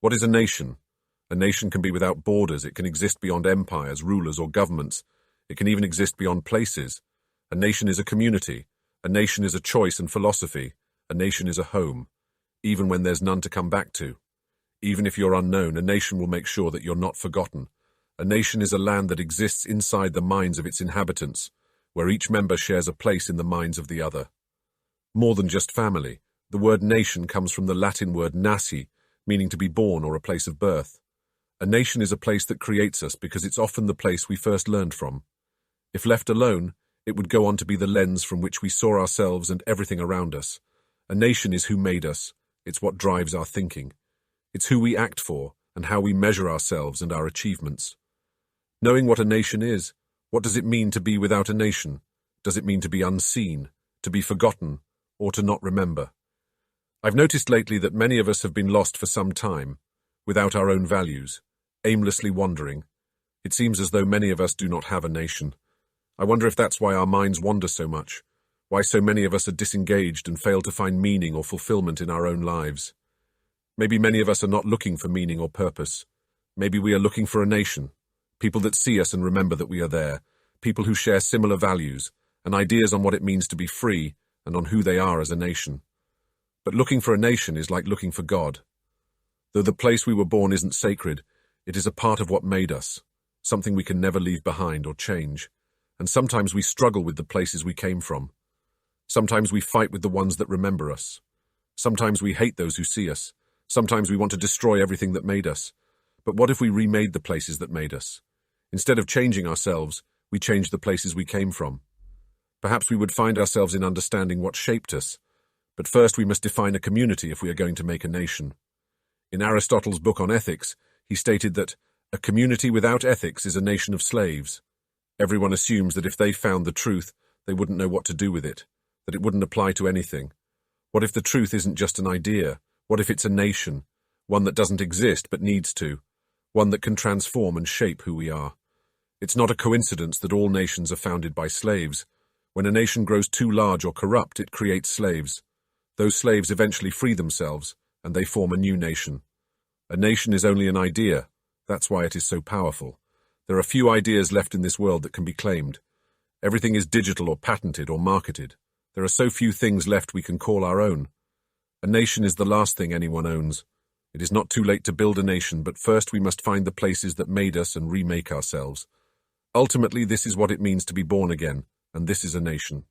What is a nation? A nation can be without borders. It can exist beyond empires, rulers, or governments. It can even exist beyond places. A nation is a community. A nation is a choice and philosophy. A nation is a home, even when there's none to come back to. Even if you're unknown, a nation will make sure that you're not forgotten. A nation is a land that exists inside the minds of its inhabitants, where each member shares a place in the minds of the other. More than just family, the word nation comes from the Latin word nasi, meaning to be born or a place of birth. A nation is a place that creates us because it's often the place we first learned from. If left alone, it would go on to be the lens from which we saw ourselves and everything around us. A nation is who made us. It's what drives our thinking. It's who we act for and how we measure ourselves and our achievements. Knowing what a nation is, what does it mean to be without a nation? Does it mean to be unseen, to be forgotten, or to not remember? I've noticed lately that many of us have been lost for some time, without our own values, aimlessly wandering. It seems as though many of us do not have a nation. I wonder if that's why our minds wander so much, why so many of us are disengaged and fail to find meaning or fulfillment in our own lives. Maybe many of us are not looking for meaning or purpose. Maybe we are looking for a nation, people that see us and remember that we are there, people who share similar values and ideas on what it means to be free and on who they are as a nation. But looking for a nation is like looking for God. Though the place we were born isn't sacred, it is a part of what made us, something we can never leave behind or change. And sometimes we struggle with the places we came from. Sometimes we fight with the ones that remember us. Sometimes we hate those who see us. Sometimes we want to destroy everything that made us. But what if we remade the places that made us? Instead of changing ourselves, we changed the places we came from. Perhaps we would find ourselves in understanding what shaped us. But first we must define a community if we are going to make a nation. In Aristotle's book on ethics, he stated that a community without ethics is a nation of slaves. Everyone assumes that if they found the truth, they wouldn't know what to do with it, that it wouldn't apply to anything. What if the truth isn't just an idea? What if it's a nation, one that doesn't exist but needs to, one that can transform and shape who we are? It's not a coincidence that all nations are founded by slaves. When a nation grows too large or corrupt, it creates slaves. Those slaves eventually free themselves, and they form a new nation. A nation is only an idea. That's why it is so powerful. There are few ideas left in this world that can be claimed. Everything is digital or patented or marketed. There are so few things left we can call our own. A nation is the last thing anyone owns. It is not too late to build a nation, but first we must find the places that made us and remake ourselves. Ultimately, this is what it means to be born again, and this is a nation.